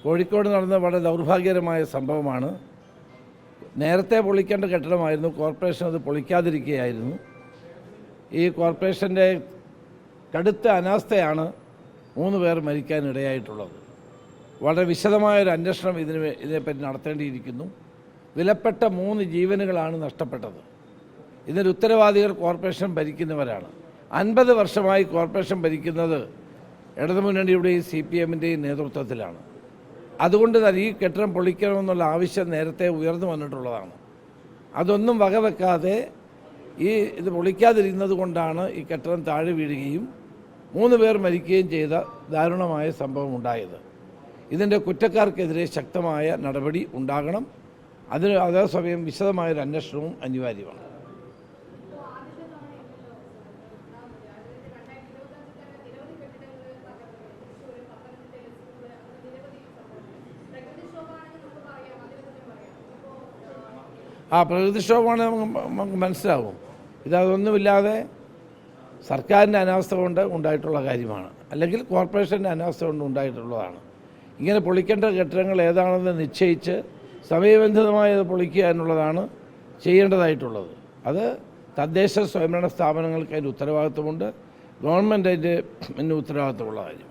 കോഴിക്കോട് നടന്ന വളരെ ദൗർഭാഗ്യകരമായ സംഭവമാണ്. നേരത്തെ പൊളിക്കേണ്ട കെട്ടിടമായിരുന്നു, കോർപ്പറേഷൻ അത് പൊളിക്കാതിരിക്കുകയായിരുന്നു. ഈ കോർപ്പറേഷൻ്റെ കടുത്ത അനാസ്ഥയാണ് 3 പേർ മരിക്കാനിടയായിട്ടുള്ളത്. വളരെ വിശദമായൊരു അന്വേഷണം ഇതിനെപ്പറ്റി നടത്തേണ്ടിയിരിക്കുന്നു. വിലപ്പെട്ട 3 ജീവനുകളാണ് നഷ്ടപ്പെട്ടത്. ഇതിന് ഉത്തരവാദികൾ കോർപ്പറേഷൻ ഭരിക്കുന്നവരാണ്. 50 വർഷമായി കോർപ്പറേഷൻ ഭരിക്കുന്നത് ഇടതുമുന്നണിയുടെയും CPMൻ്റെയും നേതൃത്വത്തിലാണ്. അതുകൊണ്ട് തന്നെ ഈ കെട്ടിടം പൊളിക്കണമെന്നുള്ള ആവശ്യം നേരത്തെ ഉയർന്നു വന്നിട്ടുള്ളതാണ്. അതൊന്നും വകവെക്കാതെ ഇത് പൊളിക്കാതിരുന്നത് കൊണ്ടാണ് ഈ കെട്ടിടം താഴെ വീഴുകയും 3 പേർ മരിക്കുകയും ചെയ്ത ദാരുണമായ സംഭവം ഉണ്ടായത്. ഇതിൻ്റെ കുറ്റക്കാർക്കെതിരെ ശക്തമായ നടപടി ഉണ്ടാകണം. അതേസമയം വിശദമായൊരു അന്വേഷണവും അനിവാര്യമാണ്. പ്രകൃതിക്ഷോഭമാണ് നമുക്ക് മനസ്സിലാവും. ഇതൊന്നുമില്ലാതെ സർക്കാരിൻ്റെ അനാസ്ഥ കൊണ്ട് ഉണ്ടായിട്ടുള്ള കാര്യമാണ്, അല്ലെങ്കിൽ കോർപ്പറേഷൻ്റെ അനാസ്ഥ കൊണ്ട് ഉണ്ടായിട്ടുള്ളതാണ്. ഇങ്ങനെ പൊളിക്കേണ്ട കെട്ടിടങ്ങൾ ഏതാണെന്ന് നിശ്ചയിച്ച് സമയബന്ധിതമായി അത് പൊളിക്കുക എന്നുള്ളതാണ് ചെയ്യേണ്ടതായിട്ടുള്ളത്. അത് തദ്ദേശ സ്വയംഭരണ സ്ഥാപനങ്ങൾക്ക് അതിൻ്റെ ഉത്തരവാദിത്വമുണ്ട്, ഗവൺമെൻറ് അതിൻ്റെ ഉത്തരവാദിത്വമുള്ള കാര്യം.